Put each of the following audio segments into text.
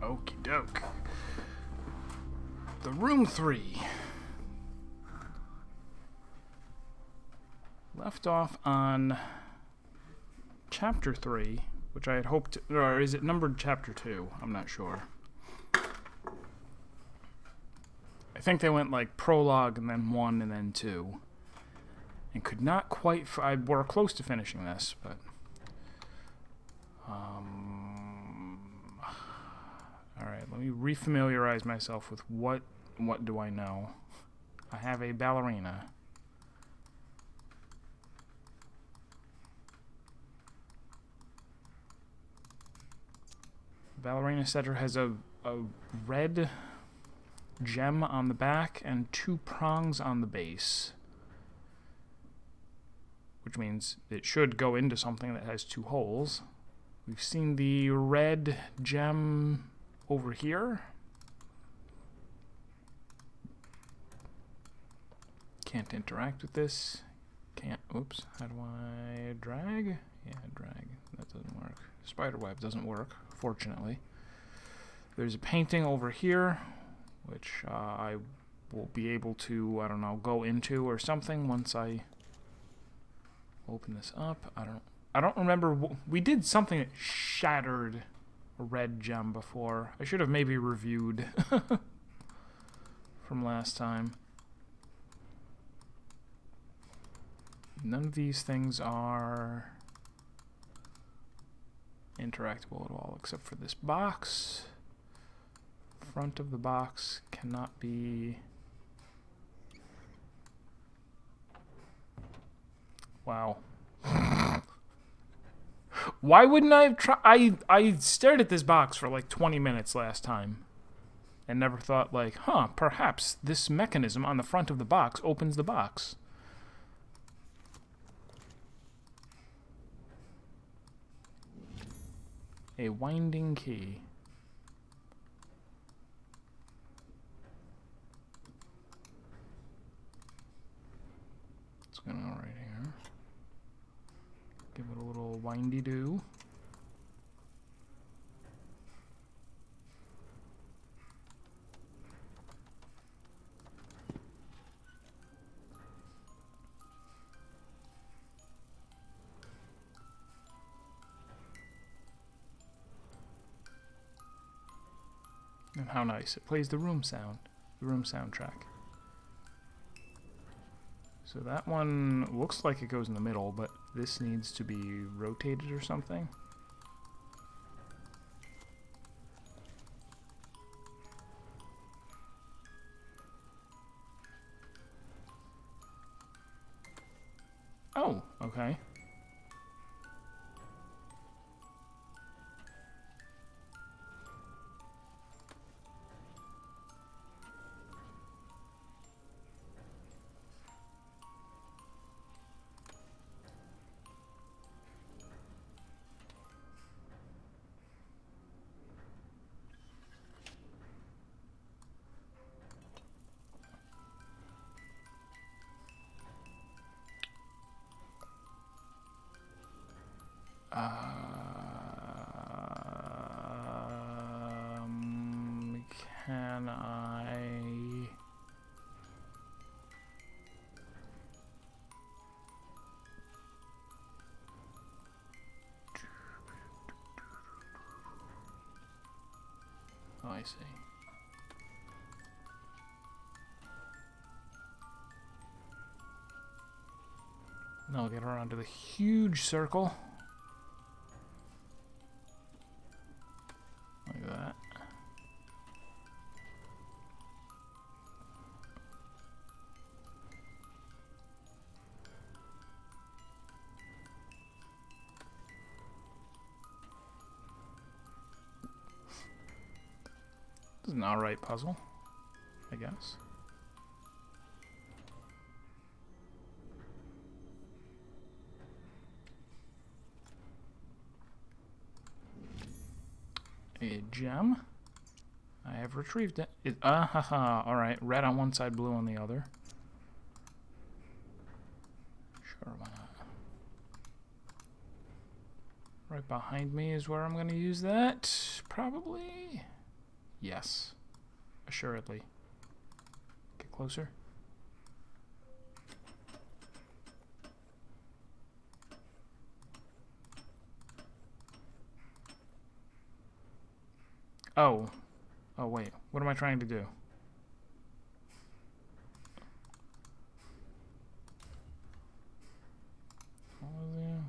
Okie doke. The Room 3. Left off on Chapter 3, which I had hoped to, or is it numbered Chapter 2? I'm not sure. I think they went like prologue and then 1 and then 2. And could not quite, we're close to finishing this, but alright, let me refamiliarize myself with what do I know. I have a ballerina. Ballerina setter has a red gem on the back and 2 prongs on the base, which means it should go into something that has 2 holes. We've seen the red gem over here. Can't interact with this. Can't, oops, how do I drag? Yeah, drag, that doesn't work. Spiderweb doesn't work, fortunately. There's a painting over here, which I will be able to, I don't know, go into or something once I open this up. I don't remember, we did something that shattered a red gem before. I should have maybe reviewed from last time. None of these things are interactable at all, except for this box. Front of the box cannot be... Wow. Why wouldn't I have tried? I stared at this box for like 20 minutes last time and never thought like, perhaps this mechanism on the front of the box opens the box. A winding key. It's going on right here. Give it a little windy-do. And how nice. It plays the room sound. The room soundtrack. So that one looks like it goes in the middle, but this needs to be rotated or something. Oh, okay. Can I... Oh, I see. Now I'll get around to the huge circle. Like that. This is an alright puzzle, I guess. A gem. I have retrieved it. Alright, red on one side, blue on the other. Sure, why not? Right behind me is where I'm going to use that, probably. Yes. Assuredly. Get closer. Oh. Oh, wait. What am I trying to do? What was it?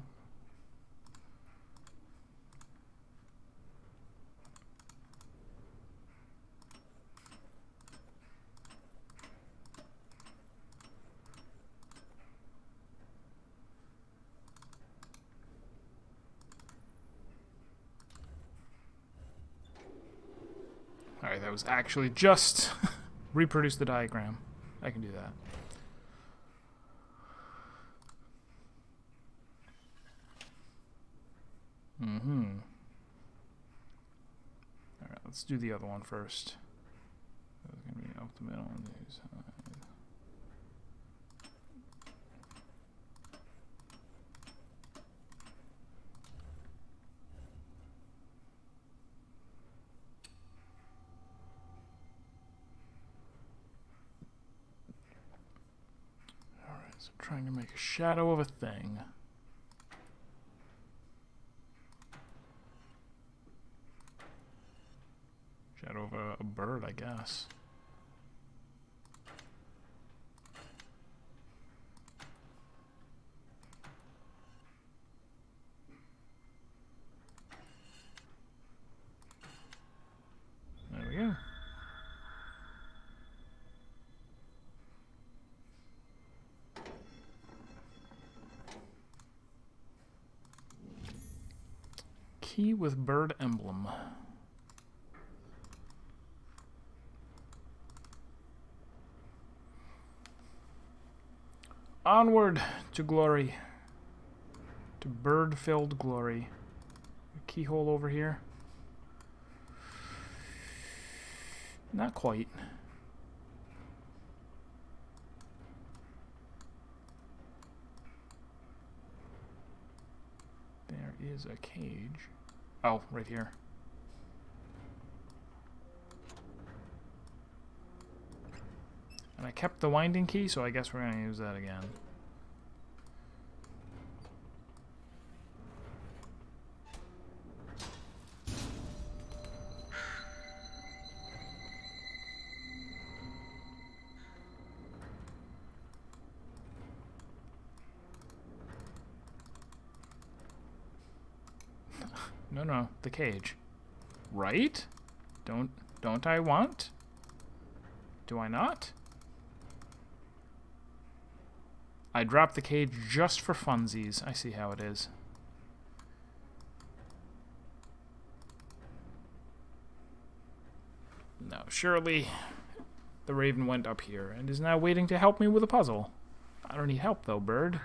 Alright, that was actually just reproduce the diagram. I can do that. Mm-hmm. Alright, let's do the other one first. That's going to be up the middle on the side. Alright, so I'm trying to make a shadow of a thing. Shadow of a bird, I guess. There we go. Key with bird emblem. Onward to glory. To bird-filled glory. A keyhole over here. Not quite. There is a cage. Oh, right here. And I kept the winding key, so I guess we're going to use that again. No, the cage. Right? Don't I want? Do I not? I dropped the cage just for funsies. I see how it is. No, surely the raven went up here and is now waiting to help me with a puzzle. I don't need help though, bird.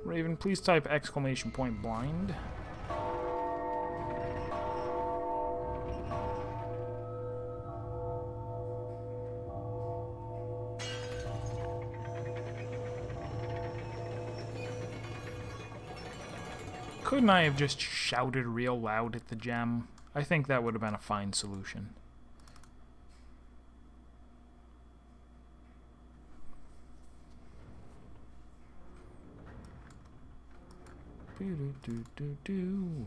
Raven, please type exclamation point blind. Couldn't I have just shouted real loud at the gem? I think that would have been a fine solution. Boo-doo-doo-doo-doo.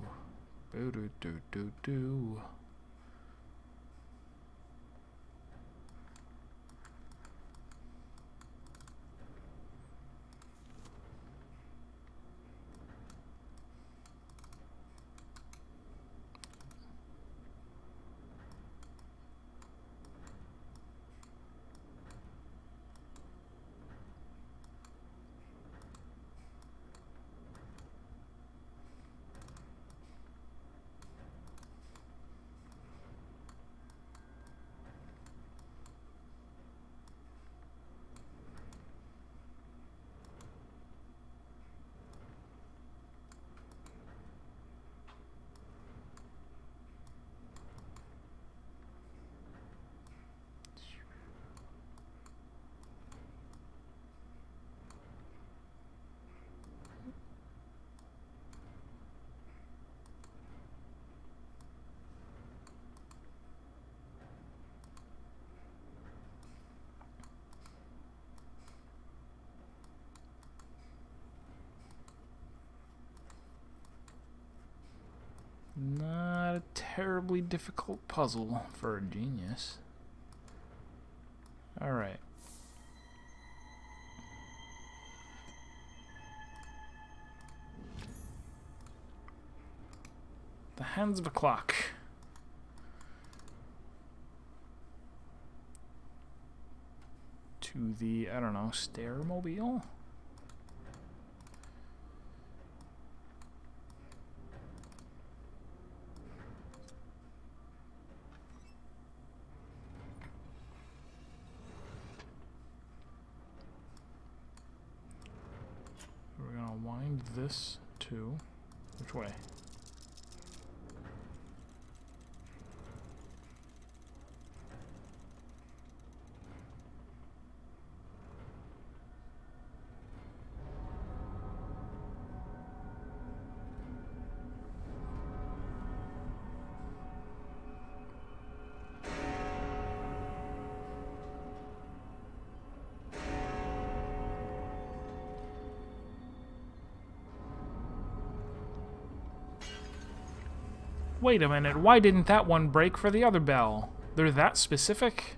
Boo-doo-doo-doo-doo. terribly difficult puzzle for a genius. Alright. The hands of a clock. To the, I don't know, stairmobile? We're gonna wind this to, which way? Wait a minute, why didn't that one break for the other bell? They're that specific?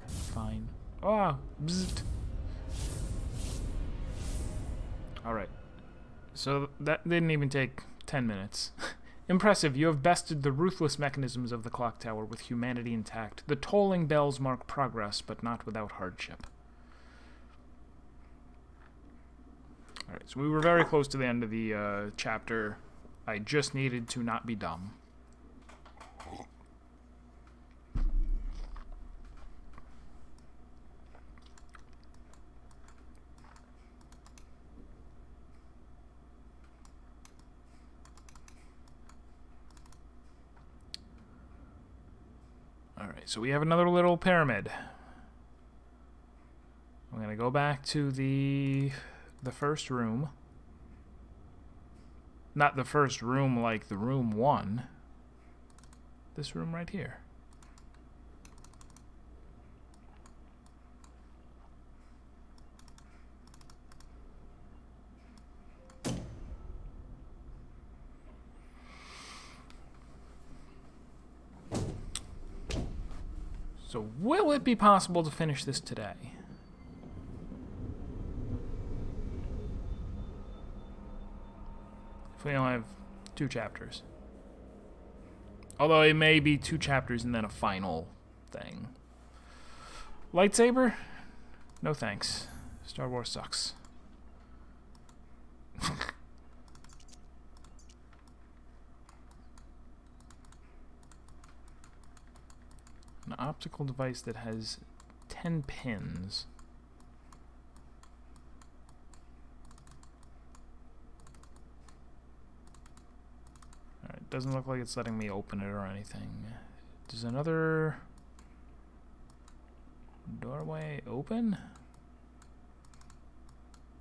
Fine. Ah, bzzzt. Alright. So that didn't even take 10 minutes. Impressive, you have bested the ruthless mechanisms of the clock tower with humanity intact. The tolling bells mark progress, but not without hardship. Alright, so we were very close to the end of the chapter. I just needed to not be dumb. Alright, so we have another little pyramid. I'm gonna go back to the first room. Not the first room like the room 1. This room right here. So will it be possible to finish this today? If we only have 2 chapters. Although it may be 2 chapters and then a final thing. Lightsaber? No thanks. Star Wars sucks. An optical device that has 10 pins. Alright, doesn't look like it's letting me open it or anything. Does another doorway open?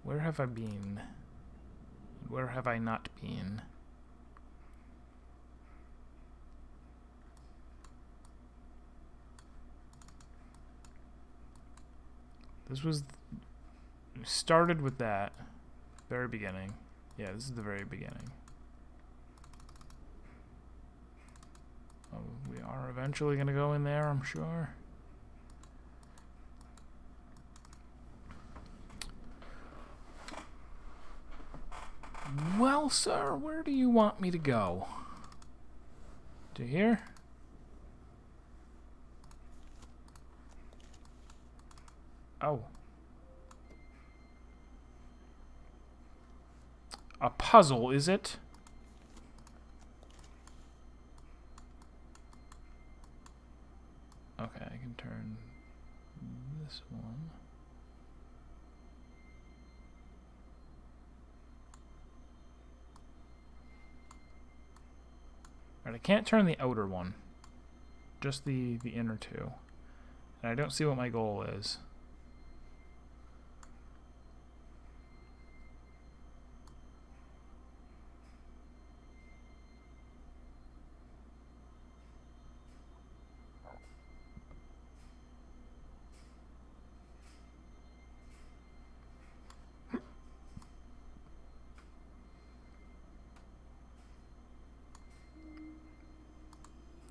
Where have I been? Where have I not been? This was started with that very beginning. Yeah, this is the very beginning. Oh, we are eventually going to go in there, I'm sure. Well, sir, where do you want me to go? To here? Oh. A puzzle, is it? Okay, I can turn this one. Alright, I can't turn the outer one. Just the inner 2. And I don't see what my goal is.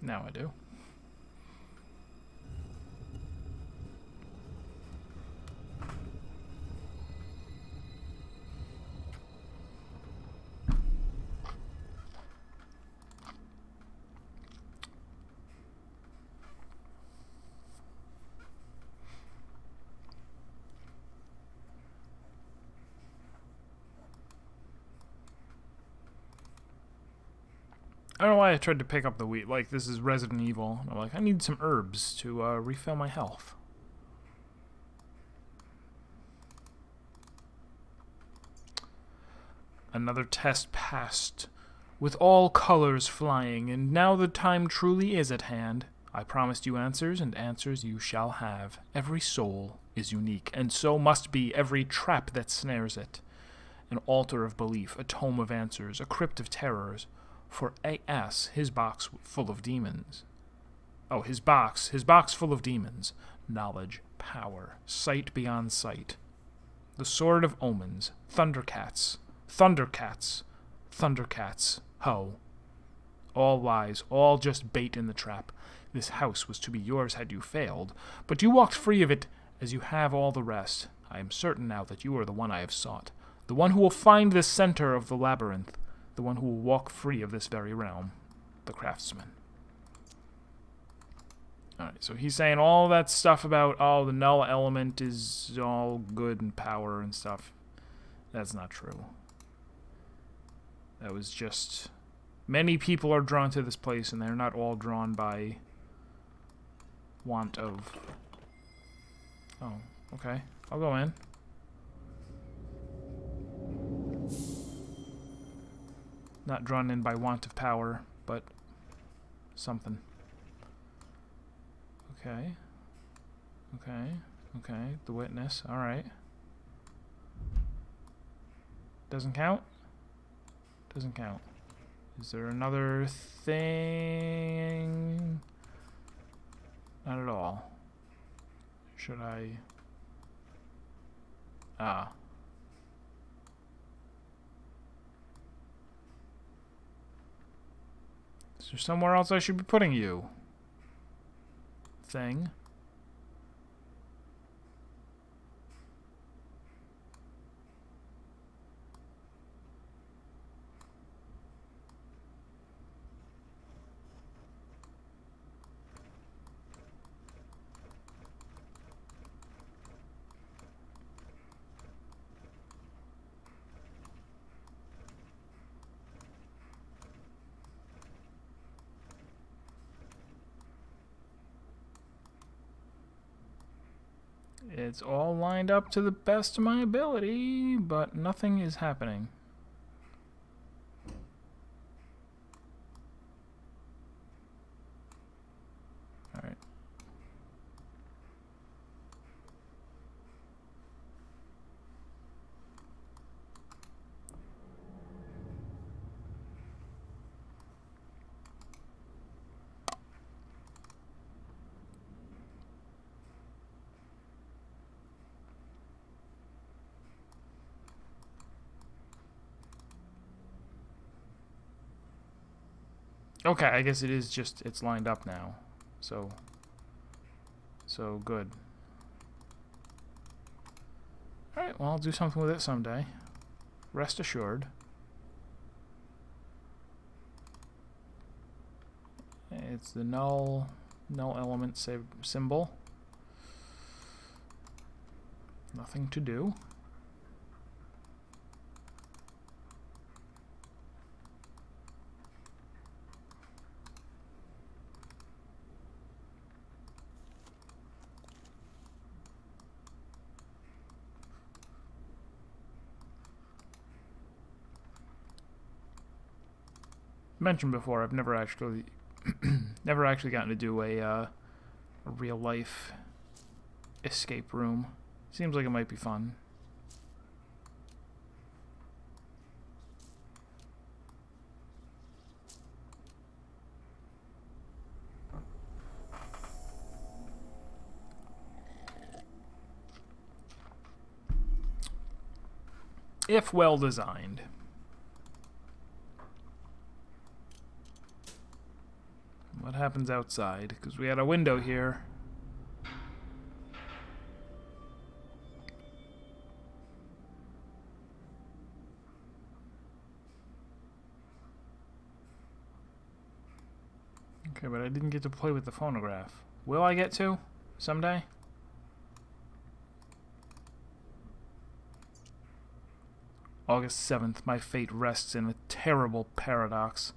Now I do. I don't know why I tried to pick up the wheat. Like, this is Resident Evil. I'm like, I need some herbs to refill my health. Another test passed, with all colors flying, and now the time truly is at hand. I promised you answers, and answers you shall have. Every soul is unique, and so must be every trap that snares it. An altar of belief, a tome of answers, a crypt of terrors. For A.S., his box full of demons. Oh, his box full of demons. Knowledge, power, sight beyond sight. The sword of omens, Thundercats, Thundercats, Thundercats, ho. All lies, all just bait in the trap. This house was to be yours had you failed, but you walked free of it as you have all the rest. I am certain now that you are the one I have sought, the one who will find the center of the labyrinth, the one who will walk free of this very realm, the craftsman. Alright, so he's saying all that stuff about, oh, the null element is all good and power and stuff. That's not true. That was just... Many people are drawn to this place, and they're not all drawn by want of... Oh, okay. I'll go in. Not drawn in by want of power, but something. Okay. Okay. Okay. The witness. Alright. Doesn't count? Doesn't count. Is there another thing? Not at all. Should I... Ah. Is there somewhere else I should be putting you? Thing. It's all lined up to the best of my ability, but nothing is happening. Alright. Okay, I guess it is just, it's lined up now. So good. Alright, well, I'll do something with it someday. Rest assured. It's the null element symbol. Nothing to do. Mentioned before, I've never actually gotten to do a real life escape room. Seems like it might be fun. If well designed. What what happens outside, because we had a window here. Okay, but I didn't get to play with the phonograph. Will I get to? Someday? August 7th, my fate rests in a terrible paradox.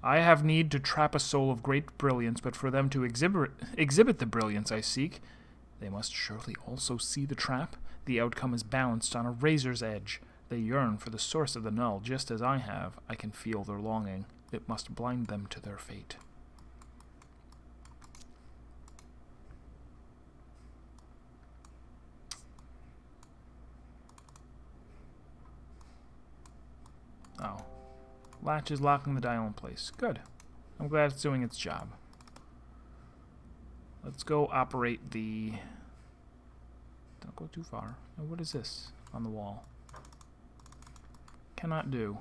I have need to trap a soul of great brilliance, but for them to exhibit the brilliance I seek, they must surely also see the trap. The outcome is balanced on a razor's edge. They yearn for the source of the null, just as I have. I can feel their longing. It must blind them to their fate. Oh. Latch is locking the dial in place. Good. I'm glad it's doing its job. Let's go operate the... Don't go too far. Oh, what is this on the wall? Cannot do.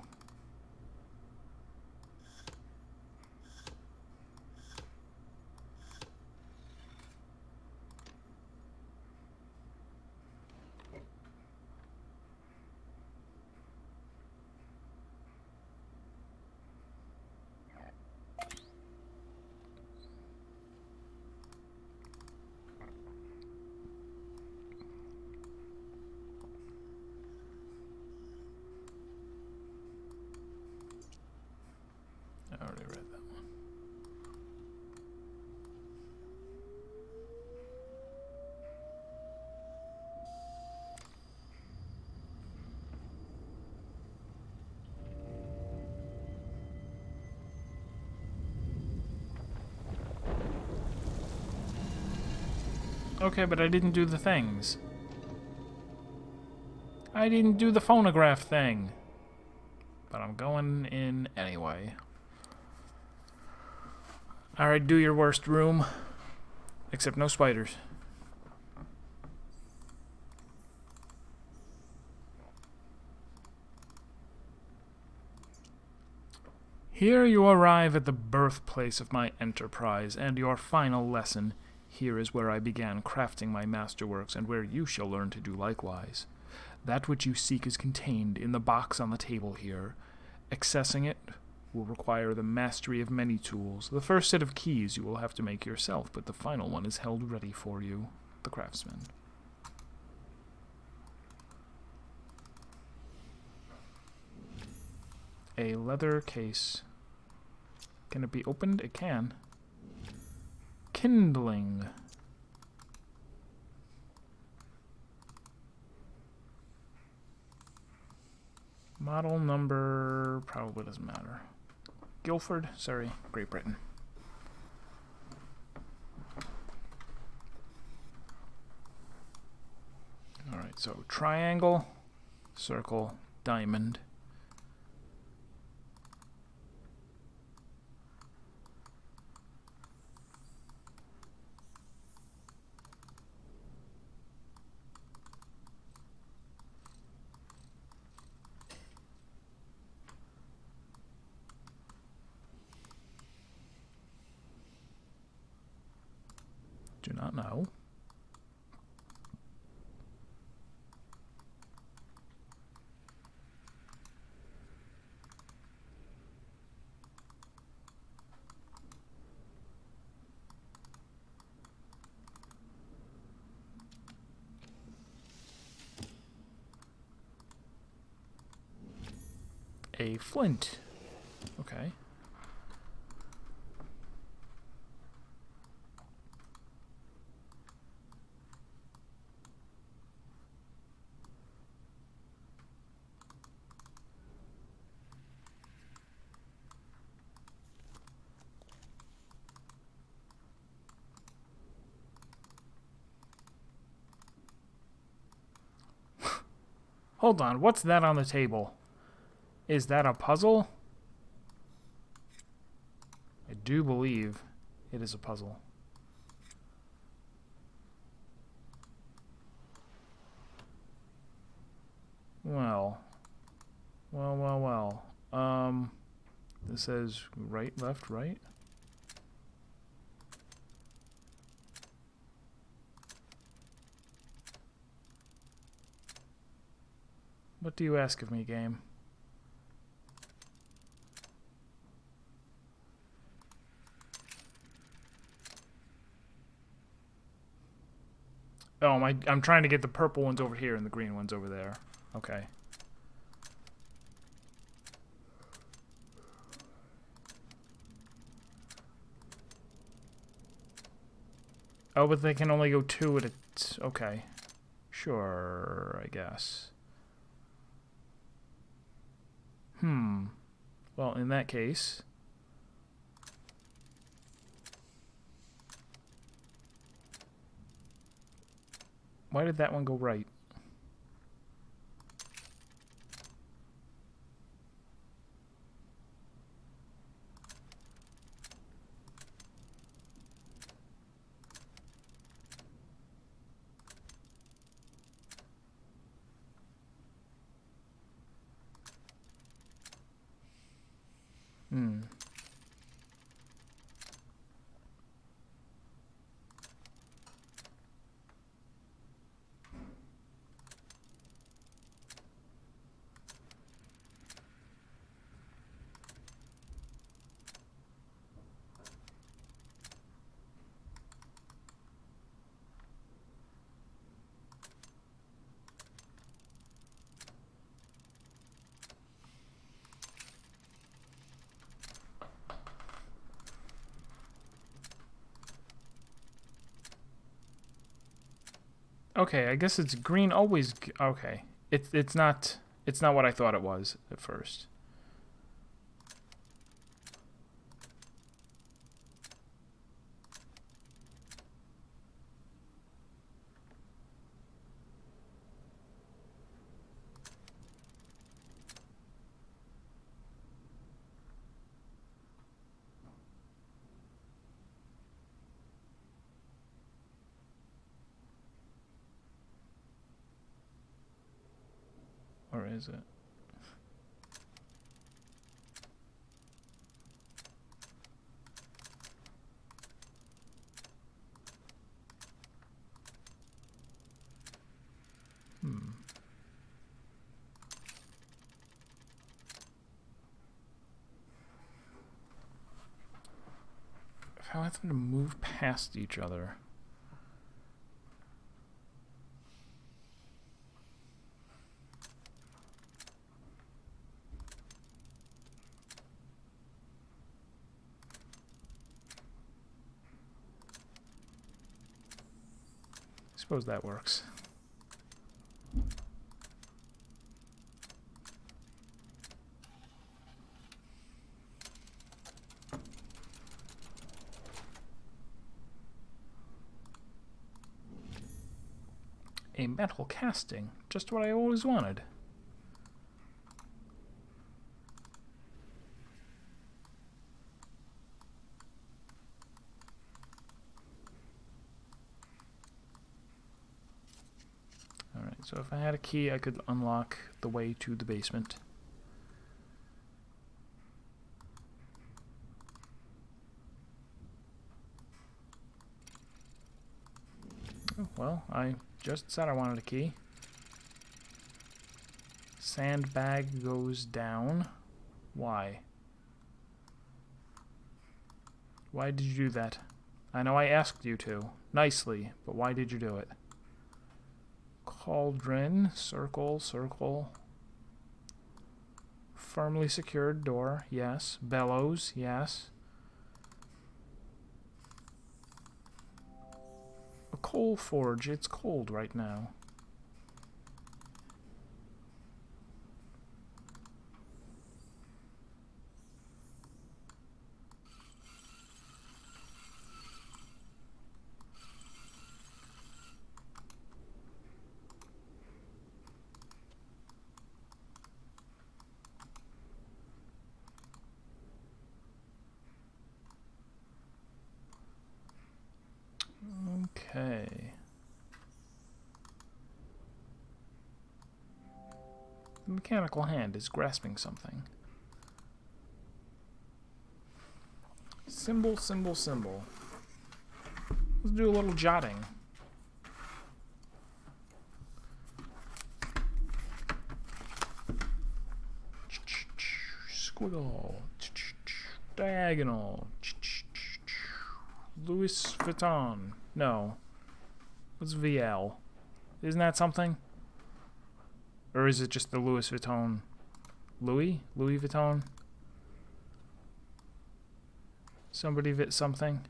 I already read that one. Okay, but I didn't do the things. I didn't do the phonograph thing. But I'm going in anyway. Alright, do your worst, room. Except no spiders. Here you arrive at the birthplace of my enterprise, and your final lesson. Here is where I began crafting my masterworks, and where you shall learn to do likewise. That which you seek is contained in the box on the table here. Accessing it will require the mastery of many tools. The first set of keys you will have to make yourself, but the final one is held ready for you, the craftsman. A leather case. Can it be opened? It can. Kindling. Model number probably doesn't matter. Guildford, Surrey, Great Britain. Alright, so triangle, circle, diamond. Do not know. A flint. Okay. Hold on, what's that on the table? Is that a puzzle? I do believe it is a puzzle. Well. This says right, left, right. What do you ask of me, game? Oh, I'm trying to get the purple ones over here and the green ones over there. Okay. Oh, but they can only go 2 at a... Okay. Sure, I guess. Well, in that case... Why did that one go right? Okay, I guess it's green always... Okay. It's not what I thought it was at first. Or is it? If I want them to move past each other... Suppose that works. A metal casting, just what I always wanted. Alright, so if I had a key, I could unlock the way to the basement. Oh, well, I just said I wanted a key. Sandbag goes down. Why? Why did you do that? I know I asked you to. Nicely, but why did you do it? Cauldron, circle, circle. Firmly secured door, yes. Bellows, yes. A coal forge, it's cold right now. Okay. The mechanical hand is grasping something. Symbol, symbol, symbol. Let's do a little jotting. Squiggle. Diagonal. Louis Vuitton. No. What's VL? Isn't that something? Or is it just the Louis Vuitton? Louis? Louis Vuitton? Somebody vit something?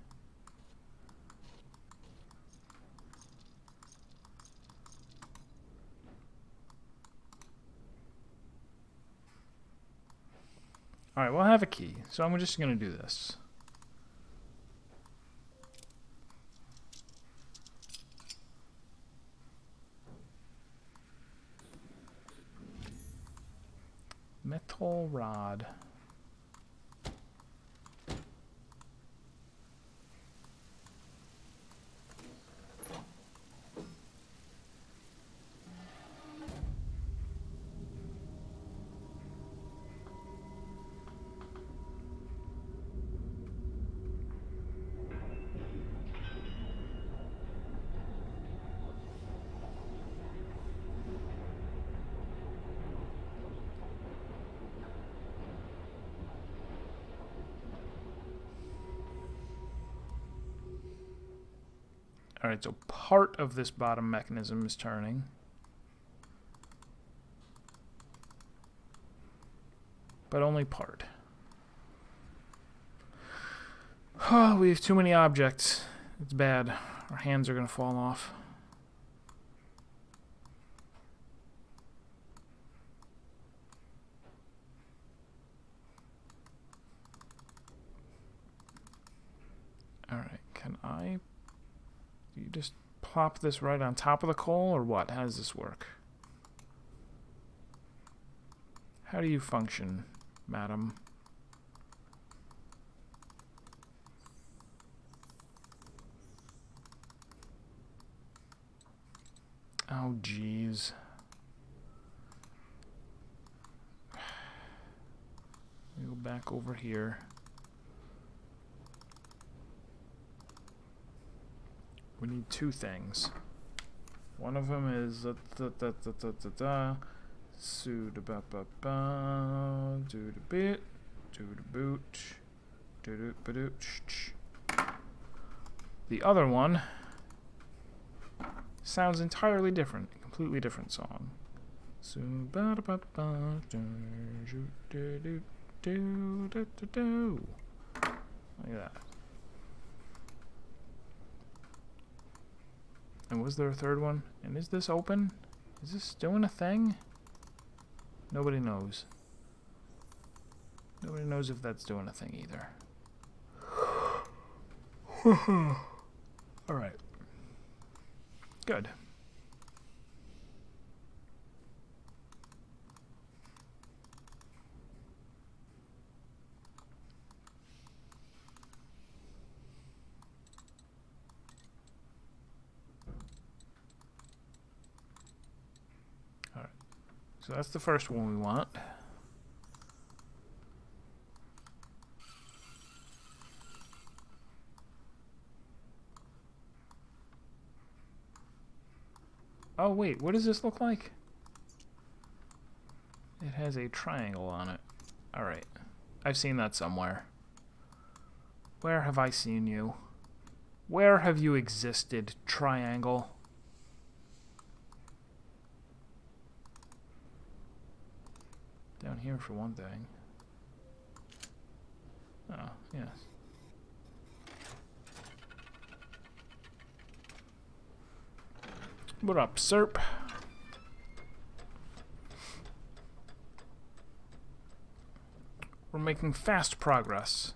Alright, well I have a key, so I'm just gonna do this. Metal rod. Alright, so part of this bottom mechanism is turning. But only part. Oh, we have too many objects. It's bad. Our hands are going to fall off. Alright, can I... Do you just plop this right on top of the coal, or what? How does this work? How do you function, madam? Oh, jeez. We go back over here. We need two things. One of them is do the bit, do the boot, do the boot. The other one sounds entirely different, a completely different song. So look at that. And was there a third one? And is this open? Is this doing a thing? Nobody knows. Nobody knows if that's doing a thing either. Alright. Good. So that's the first one we want. Oh wait, what does this look like? It has a triangle on it. Alright. I've seen that somewhere. Where have I seen you? Where have you existed, triangle? Down here for one thing. Oh, yes. What up, Serp? We're making fast progress.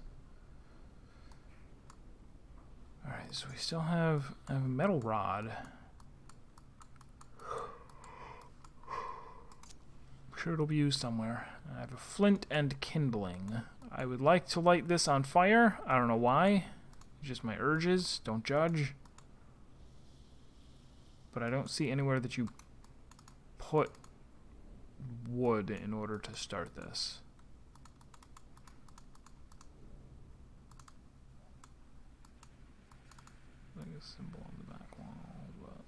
Alright, so we still have a metal rod. Sure it'll be used somewhere. I have a flint and kindling. I would like to light this on fire. I don't know why. It's just my urges. Don't judge. But I don't see anywhere that you put wood in order to start this. Like a symbol on the back wall, but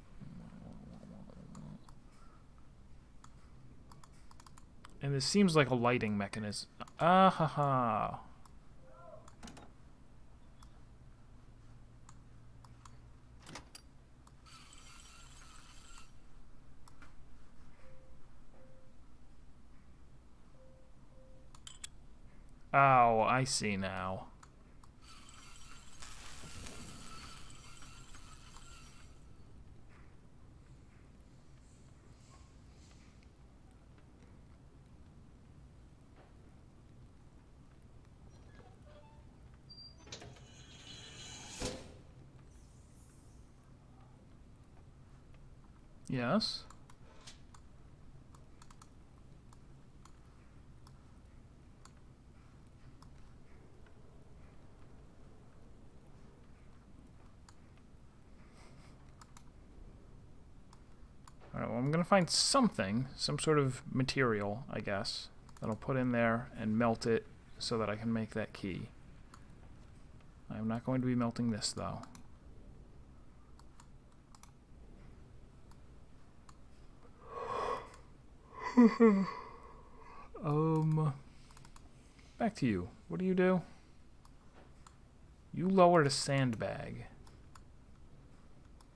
And this seems like a lighting mechanism. Ah ha ha. Oh, I see now. Yes. Alright, well, I'm gonna find something, some sort of material, I guess, that I'll put in there and melt it so that I can make that key. I'm not going to be melting this, though. Back to you. What do? You lowered a sandbag.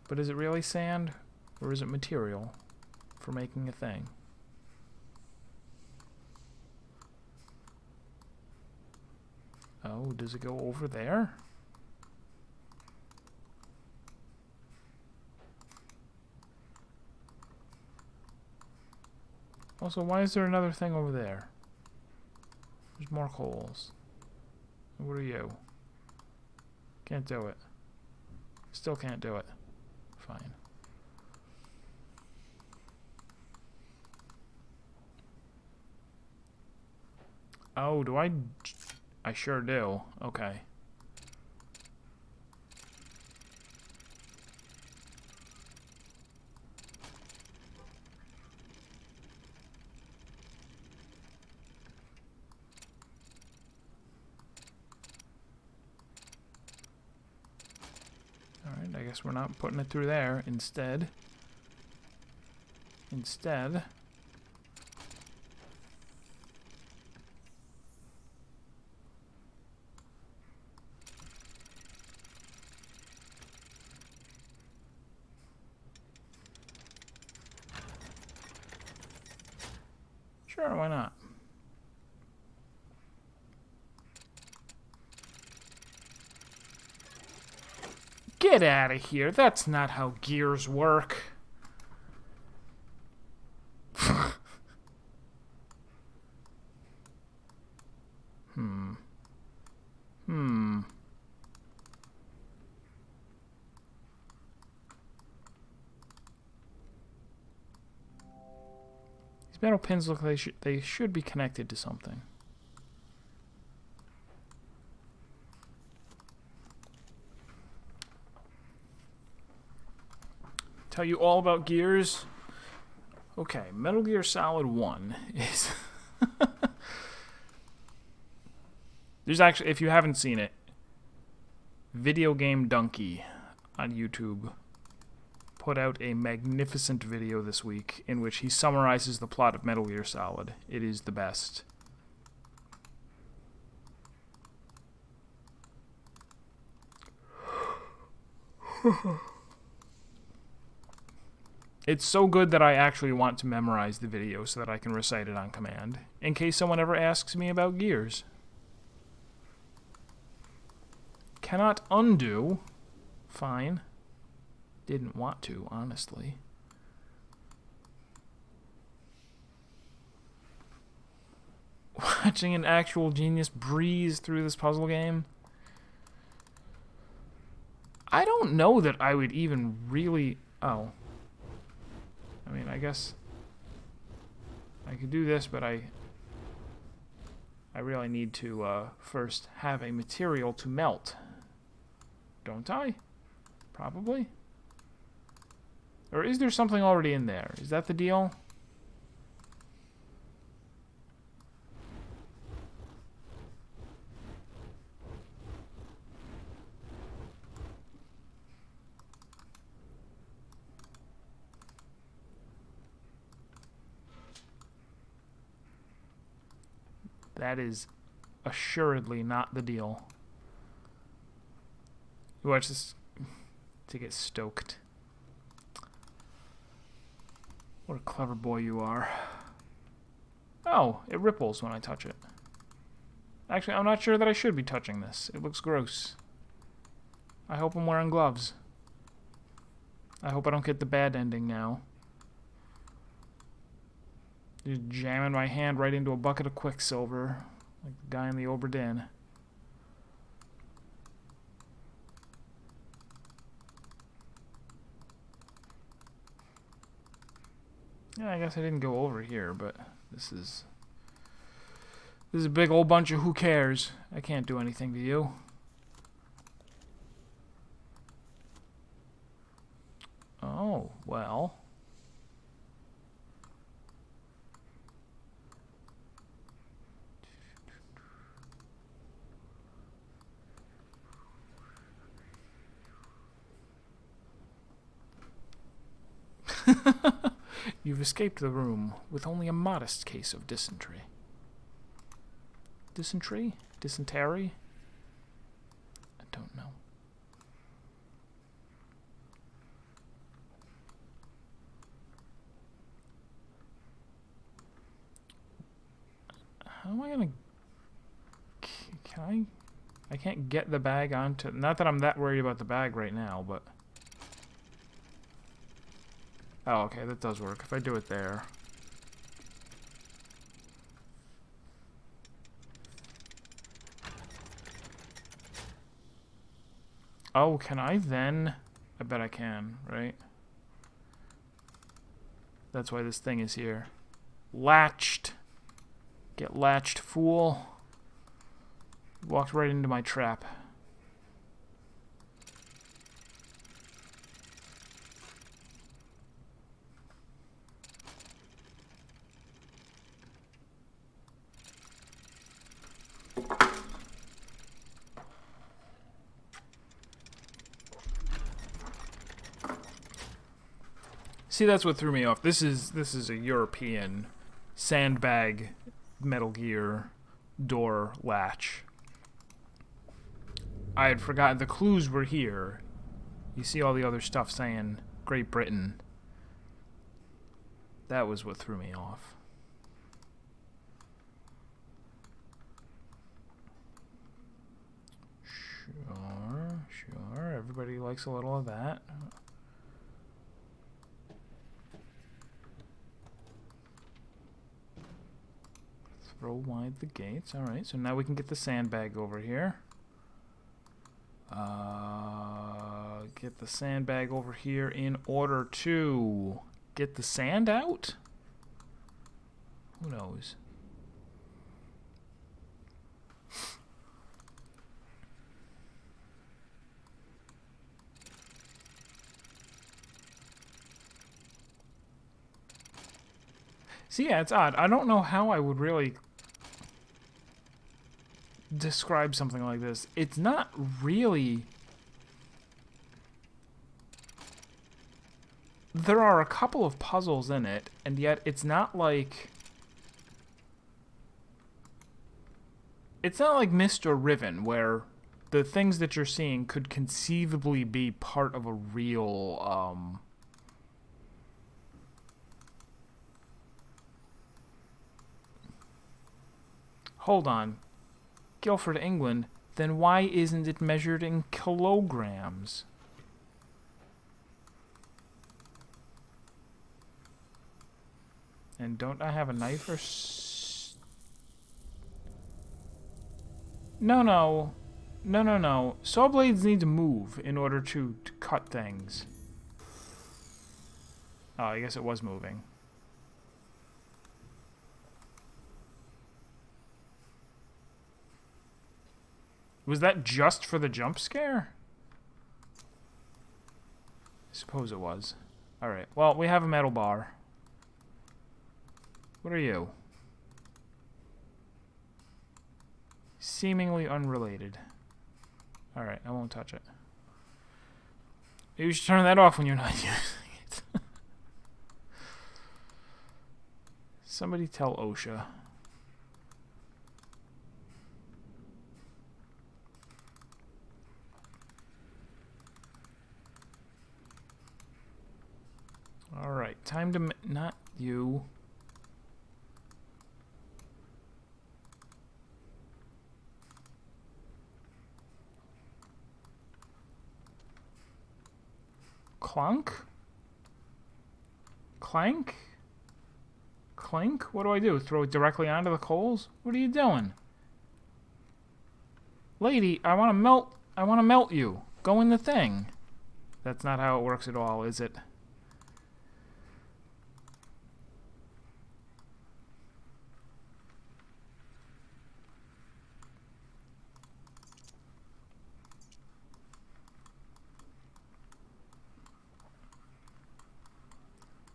But is it really sand? Or is it material for making a thing? Oh, does it go over there? Also, why is there another thing over there? There's more coals. What are you? Can't do it. Still can't do it. Fine. Oh, do I? I sure do. Okay. Alright, I guess we're not putting it through there. Instead... Sure, why not? Get out of here. That's not how gears work. These metal pins look like they should be connected to something. Tell you all about Gears. Okay, Metal Gear Solid 1 is... There's actually, if you haven't seen it, Video Game Donkey on YouTube put out a magnificent video this week in which he summarizes the plot of Metal Gear Solid. It is the best. It's so good that I actually want to memorize the video so that I can recite it on command, in case someone ever asks me about Gears. Cannot undo. Fine. Didn't want to, honestly. Watching an actual genius breeze through this puzzle game. I don't know that I would even really... Oh. I mean, I guess I could do this, but I really need to first have a material to melt. Don't I? Probably. Or is there something already in there? Is that the deal? That is assuredly not the deal. You watch this to get stoked. What a clever boy you are. Oh, it ripples when I touch it. Actually, I'm not sure that I should be touching this. It looks gross. I hope I'm wearing gloves. I hope I don't get the bad ending now. Just jamming my hand right into a bucket of Quicksilver, like the guy in the Obra Dinn. Yeah, I guess I didn't go over here, but this is a big old bunch of who cares. I can't do anything to you. Oh, well. You've escaped the room with only a modest case of dysentery. Dysentery? Dysentery? I don't know. How am I gonna... Can I can't get the bag onto... Not that I'm that worried about the bag right now, but... Oh, okay, that does work. If I do it there... Oh, can I then... I bet I can, right? That's why this thing is here. Latched. Get latched, fool. Walked right into my trap. See, that's what threw me off. This is a European sandbag Metal Gear door latch. I had forgotten the clues were here. You see all the other stuff saying Great Britain. That was what threw me off. Sure. Everybody likes a little of that. Throw wide the gates. Alright, so now we can get the sandbag over here. Get the sandbag over here in order to get the sand out? Who knows? See, yeah, it's odd. I don't know how I would really describe something like this. It's not really... There are a couple of puzzles in it, and yet it's not like... It's not like Myst or Riven, where the things that you're seeing could conceivably be part of a real, Hold on. Guildford, England, then why isn't it measured in kilograms? And don't I have a knife or... No. Saw blades need to move in order to cut things. Oh, I guess it was moving. Was that just for the jump scare? I suppose it was. Alright, well, we have a metal bar. What are you? Seemingly unrelated. Alright, I won't touch it. Maybe you should turn that off when you're not using it. Somebody tell OSHA. time to... Not you. Clunk? Clank? Clink? What do I do? Throw it directly onto the coals? What are you doing? Lady, I want to melt you. Go in the thing. That's not how it works at all, is it?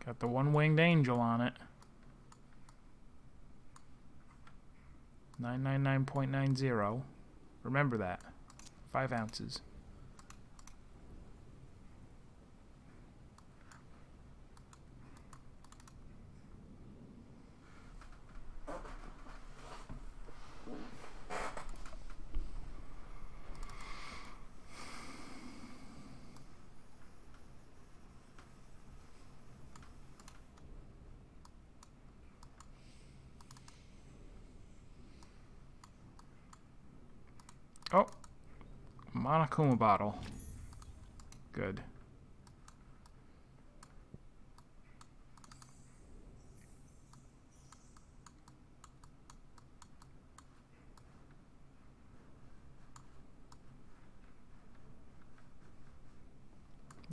Got the one-winged angel on it. 999.90. Remember that. 5 ounces. Oh, Monokuma bottle. Good.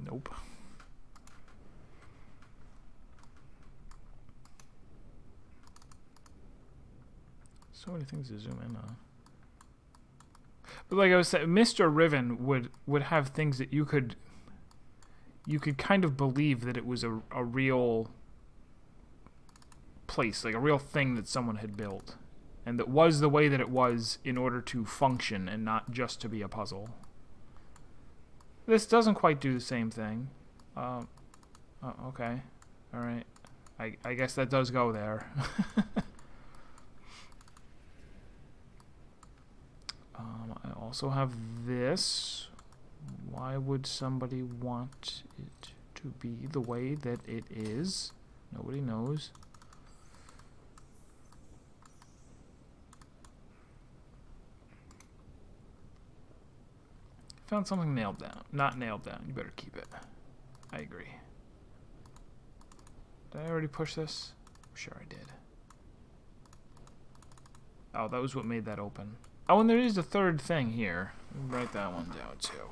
Nope. So many things to zoom in on. But like I was saying, Mr. Riven would have things that you could kind of believe that it was a real place, like a real thing that someone had built, and that was the way that it was in order to function and not just to be a puzzle. This doesn't quite do the same thing. Oh, okay. Alright. I guess that does go there. I also have this. Why would somebody want it to be the way that it is? Nobody knows. Found something nailed down. Not nailed down. You better keep it. I agree. Did I already push this? I'm sure I did. Oh, that was what made that open. Oh, and there is a third thing here. Write that one down too.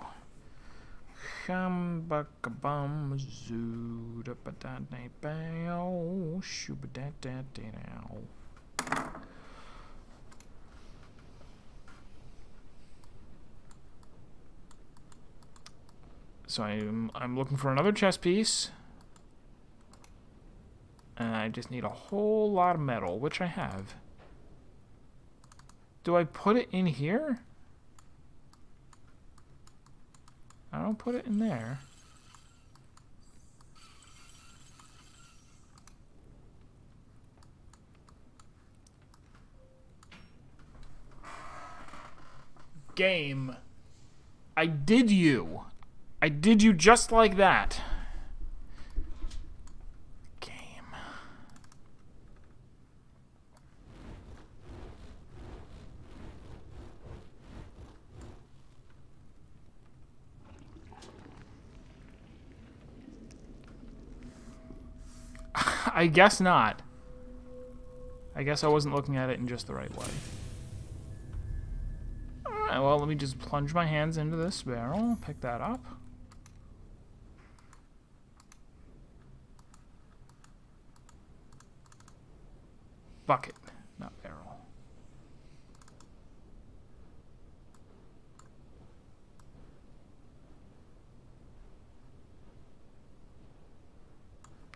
Shambakabum zoo da ba da da bow shooba da da da. So I'm looking for another chess piece. And I just need a whole lot of metal, which I have. Do I put it in here? I don't put it in there. Game. I did you. I did you just like that. I guess not. I guess I wasn't looking at it in just the right way. Alright, well, let me just plunge my hands into this barrel, pick that up. Bucket, not barrel.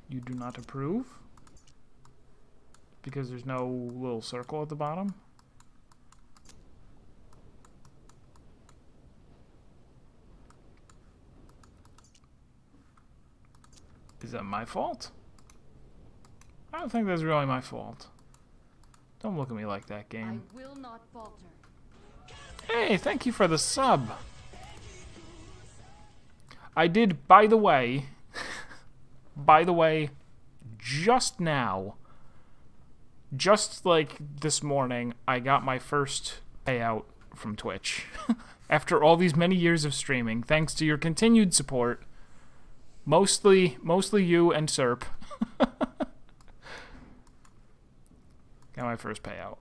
You do not approve? Because there's no little circle at the bottom? Is that my fault? I don't think that's really my fault. Don't look at me like that, game. I will not falter. Hey, thank you for the sub. I did, by the way, just now, just like this morning, I got my first payout from Twitch. After all these many years of streaming, thanks to your continued support, mostly you and Serp, got my first payout.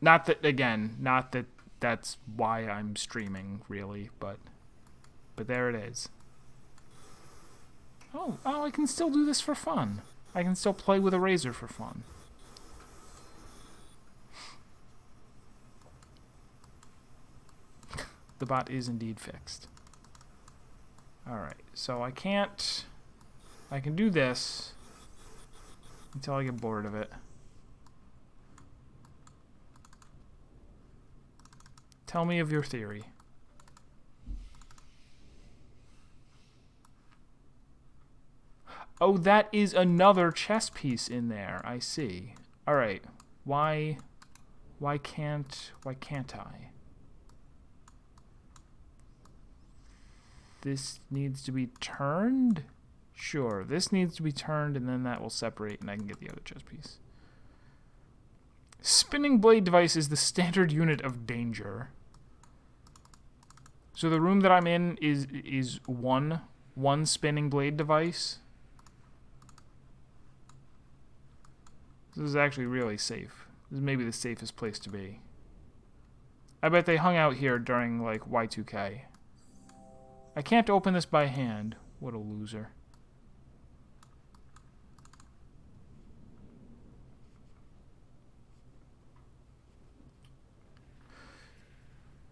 Not that that's why I'm streaming, really, but there it is. Oh, I can still do this for fun. I can still play with a razor for fun. The bot is indeed fixed. Alright, so I can do this until I get bored of it. Tell me of your theory. Oh, that is another chess piece in there. I see. All right. Why can't I? This needs to be turned? Sure. This needs to be turned, and then that will separate, and I can get the other chess piece. Spinning blade device is the standard unit of danger. So the room that I'm in is one spinning blade device. This is actually really safe. This is maybe the safest place to be. I bet they hung out here during, like, Y2K. I can't open this by hand. What a loser.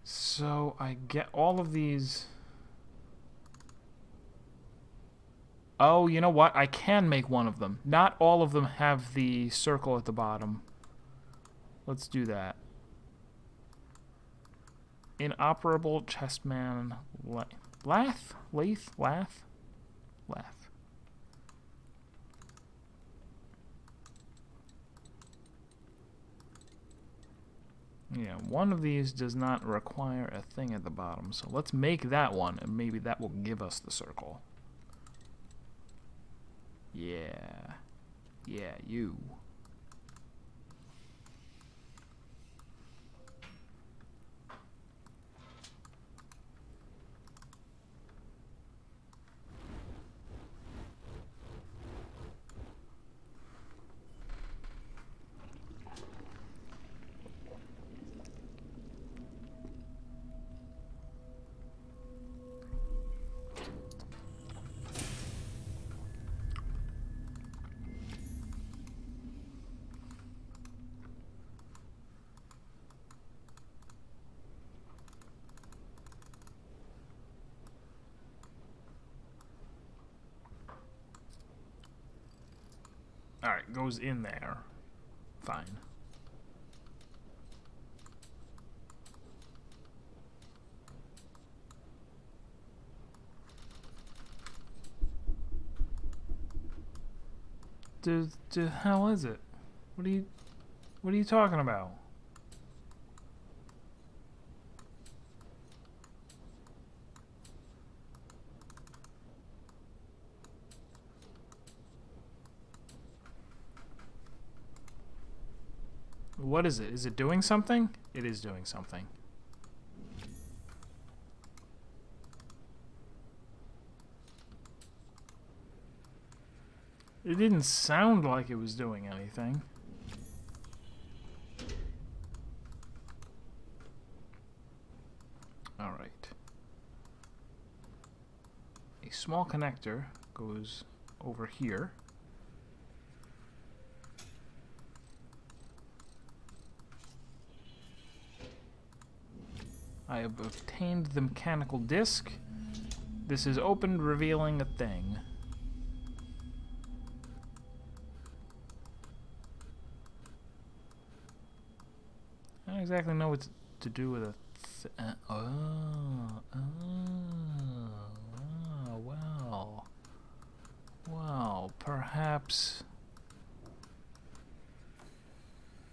So I get all of these. Oh, you know what? I can make one of them. Not all of them have the circle at the bottom. Let's do that. Inoperable chessman Lath? Yeah, one of these does not require a thing at the bottom. So let's make that one, and maybe that will give us the circle. Yeah. Yeah, you. Alright, goes in there. Fine. The hell is it? What are you talking about? What is it? Is it doing something? It is doing something. It didn't sound like it was doing anything. Alright. A small connector goes over here. I have obtained the mechanical disc. This is opened, revealing a thing. I don't exactly know what to do with a well, perhaps.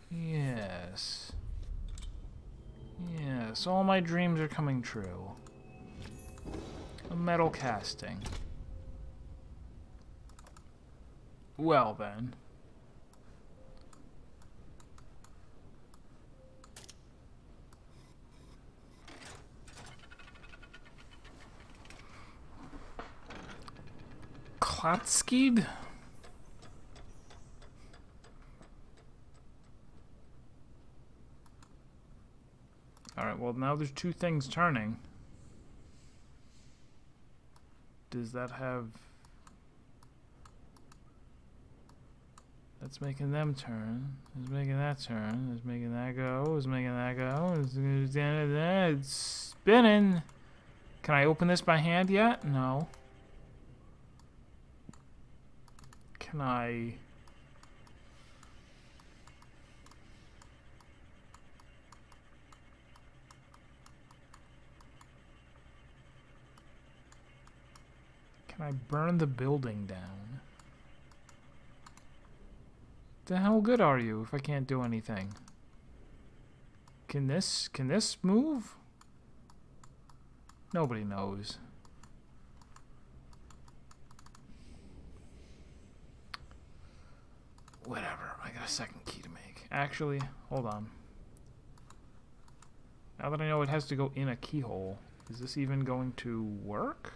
Yes. Yes, all my dreams are coming true. A metal casting. Well then. Klotskid? Alright, well now there's two things turning. Does that have... That's making them turn. It's making that turn. It's making that go. It's making that go. It's spinning. Can I open this by hand yet? No. Can I... Can I burn the building down? The hell good are you if I can't do anything? Can this move? Nobody knows. Whatever, I got a second key to make. Actually, hold on. Now that I know it has to go in a keyhole, is this even going to work?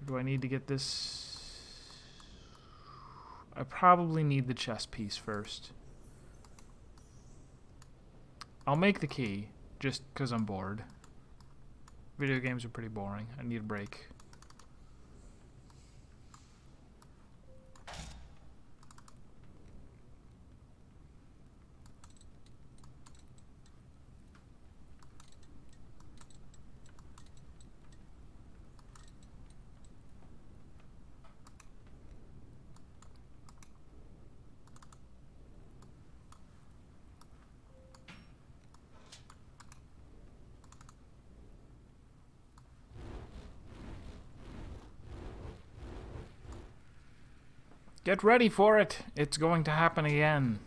Or do I need to get this... I probably need the chess piece first. I'll make the key, just because I'm bored. Video games are pretty boring. I need a break. Get ready for it! It's going to happen again.